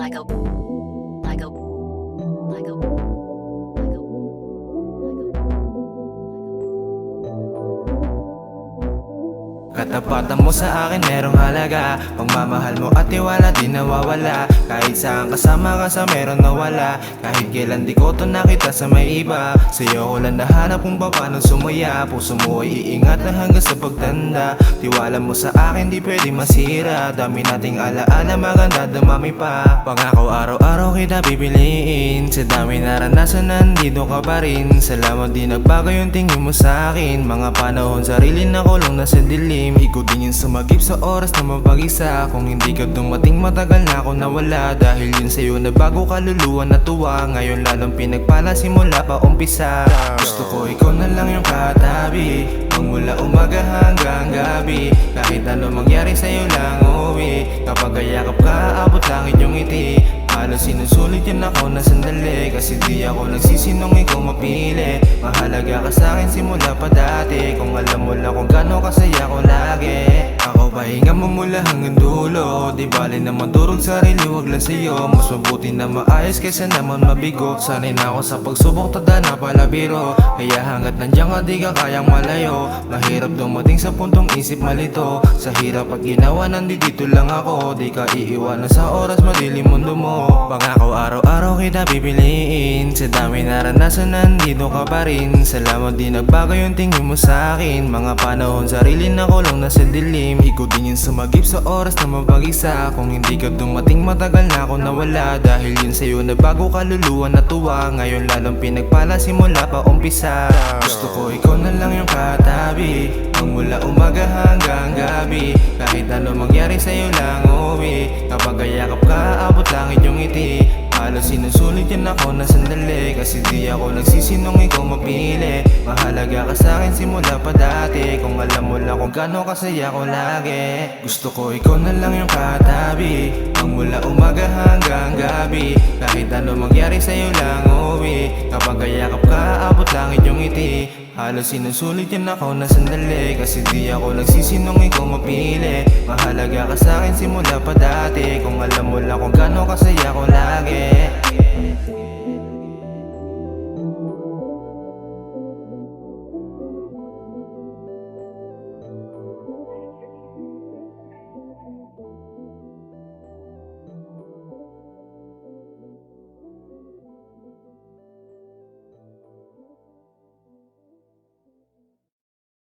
like a like a like a Katapatan mo sa akin merong halaga, pagmamahal mo at tiwala di nawawala. Kahit saan kasama ka sa meron nawala, kahit kailan di ko to nakita sa may iba. Sa'yo ko lang nahanap kung paano sumaya, puso mo ay iingat na hanggang sa pagtanda. Tiwala mo sa akin di pwede masira, dami nating alaala maganda dumami pa. Pangako araw-araw kita pipiliin, sa dami naranasan nandito ka pa rin. Salamat di nagbago yung tingin mo sa akin, mga panahon sarili na kulong nasa dilim. Ikaw din yung sumagip sa oras na mapag-isa, kung hindi ka dumating matagal na ako nawala. Dahil yun sa'yo na bago kaluluwa natuwa, ngayon lalong pinagpala simula pa umpisa. Gusto ko ikaw na lang yung katabi, magmula umaga hanggang gabi. Kahit ano mangyari sa'yo lang uwi, kapag ayakap ka abot langit yung ngiti. Halos sinusulit yan ako na sandali, kasi di ako nagsisinong ikaw mapili. Mahalaga ka sa'kin simula pa dati, kung alam mo lang kung gaano kasaya ko lagi. Ako pahinga mo mula hanggang dulo, di bali naman durog sarili wag lang sa'yo. Mas mabuti na maayos kaysa naman mabigo. Sanay na ako sa pagsubok tada na pala biro, kaya hanggat nandiyan ka di ka kayang malayo. Mahirap dumating sa puntong isip malito, sa hirap at ginawa nandito lang ako. Di ka iiwanan sa oras madilim mundo mo. Pangako araw-araw kita pipiliin, sa dami naranasan nandito ka pa rin. Salamat di nagbago yung tingin mo sa akin, mga panahon sarili na kulong nasa dilim. Ikaw din yung sumagip sa oras na mapag-isa, kung hindi ka dumating matagal na ako nawala. Dahil yun sa'yo na bago kaluluwa natuwa, ngayon lalong pinagpala simula pa umpisa. Gusto ko ikaw na lang yung katabi, magmula umaga hanggang gabi. Kahit ano mangyari sa'yo lang uwi, kapag ayakap ka abot langit yung ngiti. Halos sinusulit yan ako na sandali, kasi di ako nagsisinong ikaw mapili. Mahalaga ka sa'kin simula pa dati, kung alam mo lang kung gaano kasaya ko lagi. Gusto ko ikaw na lang yung katabi, magmula umaga hanggang gabi. Kahit ano mangyari sa'yo lang uwi, kapag ayakap ka abot langit yung ngiti. Halos sinusulit yan ako na sandali, kasi di ako nagsisinong ikaw mapili. Mahalaga ka sa'kin simula pa dati, kung alam mo lang kung gaano kasaya ko lagi.